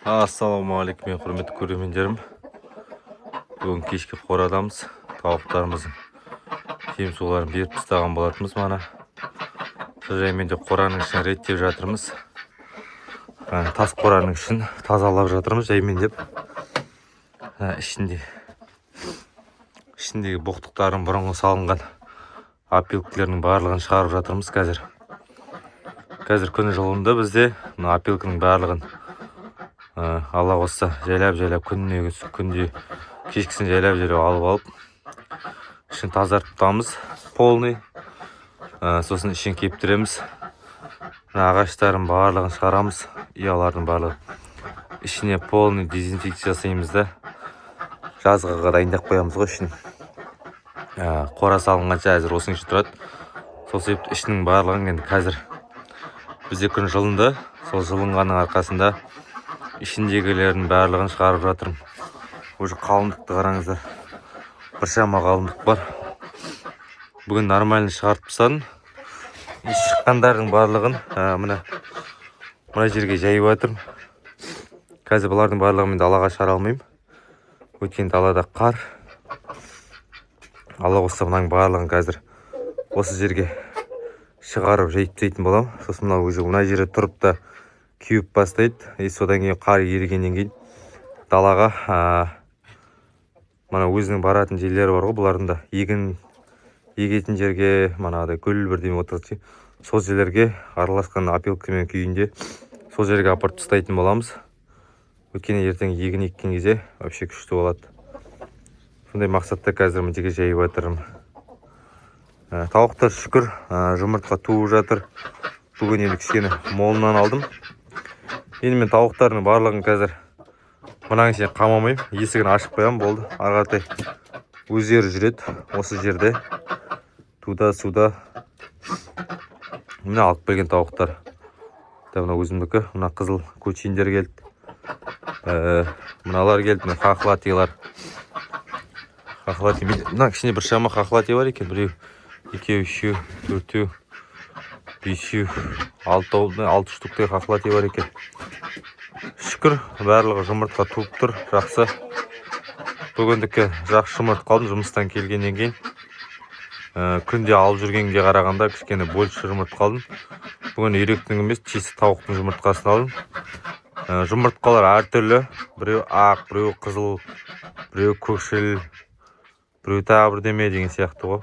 Ассалаумағалейкум, құрметті көрермендерім. Бүгін кешке қорадамыз. Тауықтарымыздың жем суларын беріп тастаған болатынбыз. Мана жаймен де қораның ішін реттеп жатырмыз. Тас қораның ішін тазалап жатырмыз жаймен деп. Ішіндегі боқтықтарын бұрынғы салынған опилкілерінің барлығын шығарып жатырмыз қазір. Қазір күн жылынды бізде. Опилкінің барлығын Алла қосса жайлап күнде кешкісін жайлап алып алып ішін тазартып тұрамыз полный. Сосын ішін кептіреміз. Ағаштарын барлығын шығарамыз, ұялардың барлығы. Ішіне полный дезинфекция жасаймыз да жазғыға дайындап қоямыз ғой ішін. Қора салынғанша әзір осының іші тұрады. Сол себепті ішінің барлығын енді қазір бізде күн жылынды. Сол жылынғанның арқасында ішіндегілердің барлығын шығарып жатырмын. Уже қалыңдықты қараңыздар. Біршама қалыңдық бар. Бүгін нормально шығарып тастадым. Шыққандардың барлығын мына жерге жайып жатырмын. Қазір бұлардың барлығын мен далаға шығара алмаймын. Өйткені далада қар. Алла қосса мынаның барлығын қазір осы жерге шығарып жайып тастайтын боламын. Сосын мына жерде тұрып та кеуіп бастайды. Содан кейін қар ерігеннен кейін далаға мана өзінің баратын жерлері бар ғой, бұлардың да егетін жерге, манағыдай гүл бірдеме отырады. Сол жерлерге араласқан опилкамен күйінде сол жерге апарып тастайтын боламыз. Өйткені ертең егін еккен кезде вообще күшті болады. Сондай мақсатта қазір мына жерге жайып жатырмын. Тауықтар шүкір жұмыртқа туып жатыр. Бүгін енді кішкене молынан алдым. Енді мен тауықтардың барлығын қазір мынаның ішіне қамамаймын. Есігін ашып қоямын, болды. Ағатай өздері жүреді осы жерде. Суда. Мына алып келген тауықтар. Мына өзімдікі. Мына қызыл көчиндер келді. Мыналар келді. Мына хохлатилар. Мына кішкене біршама хохлати бар екен. Біреу, екеу, үшеу, төртеу, бесеу, алты штуктай хохлати бар екен. Шүкір, барлығы жұмыртқа туып тұр, жақсы. Бүгіндікі жақсы жұмыртқа алдым жұмыстан келгеннен кейін. Күнде алып жүргенге қарағанда кішкене больше жұмыртқа алдым. Бүгін үйректің емес, чисто тауықтың жұмыртқасын алдым. Жұмыртқалар әртүрлі. Біреу ақ, біреу қызыл, біреу көкшіл, біреу тағы бірдеме деген сияқты ғой.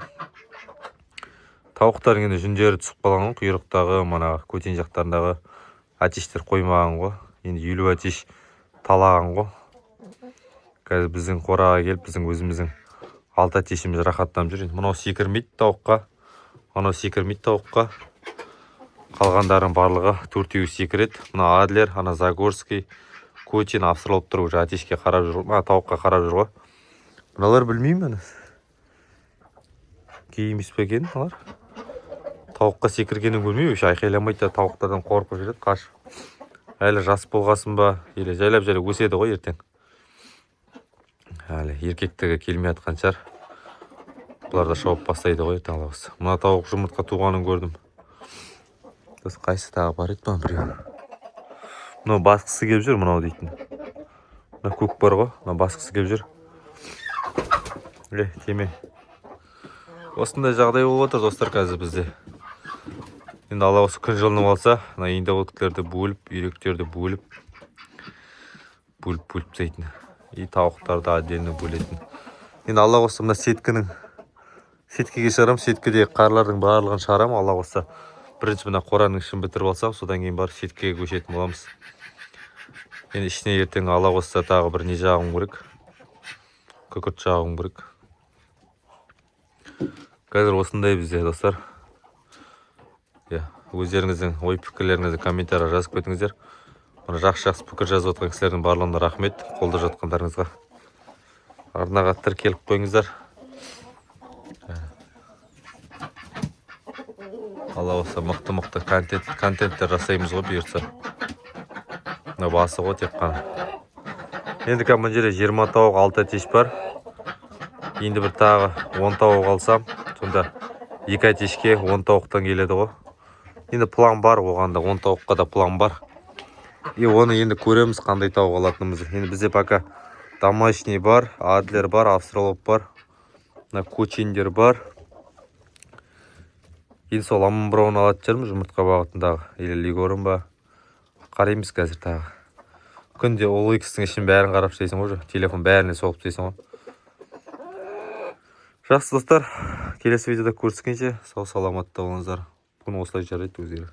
Тауықтардың енді жүндері түсіп қалған ғой, құйрықтағы, мана көтен жақтарындағы атештер қоймаған ғой. Енді 50 атеш талаған ғой. Қазір біздің қораға келіп, біздің өзіміздің 6 атешіміз рахаттанып жүр. Мынау секірмейді тауыққа. Мынау секірмейді тауыққа. Қалғандардың барлығы 4-еуі секіреді. Мына Адлер, ана Загорский, Көтен австралып тұр, уже атешке қарап жүр. Тауыққа қарап жүр ғой. Мыналар білмеймін. Кейімес пе екен мыналар? Тауыққа секіргенін көрмеймін. Айқайламайды, тауықтардан қорқып жүреді, қашып. Әлі жас болғасын ба, елі жайлап өседі ғой ертең. Әлі еркектігі келмей атқан шығар. Бұлар да шауып бастайды ғой ертең Алла қосса. Мына тауық жұмыртқа туғанын көрдім. Қайсы тағы бар еді ма біреу? Мынау басқысы келіп жүр, мынау дейтін. Мына көк бар ғой, мына басқысы келіп жүр. Теме. Осындай жағдай болып отыр достар қазір бізде. Енді Алла осы күн жылынып алса, индоғоткілерді бөліп, үйректерді бөліп тастайтын. Тауықтарды отдельно бөлетін. Енді Алла қосса мына сеткеге шығарам, сеткеде қарлардың барлығын шығарам. Алла қосса бірінші мына қораның ішін бітіріп алсам, содан кейін барып сеткеге көшетін боламыз. Енді ішіне ертең Алла қосса тағы бір не жағым керек. Күкірт жағым керек. Қазір осындай бізде достар. Өздеріңіздің ой пікірлеріңізді комментария жазып кетіңіздер. Жақсы пікір жазып отқан кісілердің барлығына рахмет. Қолда жатқандарыңызға. Арнаға тіркеліп қойыңыздар. Алла болса мықты контенттер жасаймыз ғой бұйыртса. Мына басы ғой тек қана. Енді мына жерде 20 тауық 6 атеш бар. Енді бір тағы 10 тауық алсам, сонда 2 атешке 10 тауықтан келеді ғой. Енді план бар, оғанда 10 тауыққа да план бар. И оны енді көреміз қандай тауық алатынымызды. Енді бізде пока домашний бар, адлер бар, австралоп бар, кочиндер бар. Енді сол амбрауын алатын шығармыз жұмыртқа бағытындағы. Или лигорын ба. Қараймыз қазір тағы. Күнде ол X-тің ішін бәрін қарап істейсің ғой. Телефон бәріне соғып істейсің ғой. Жақсы достар, келесі видеода көріскенше сау саламатта болыңыздар. Бүгін осылай жарайды өздері.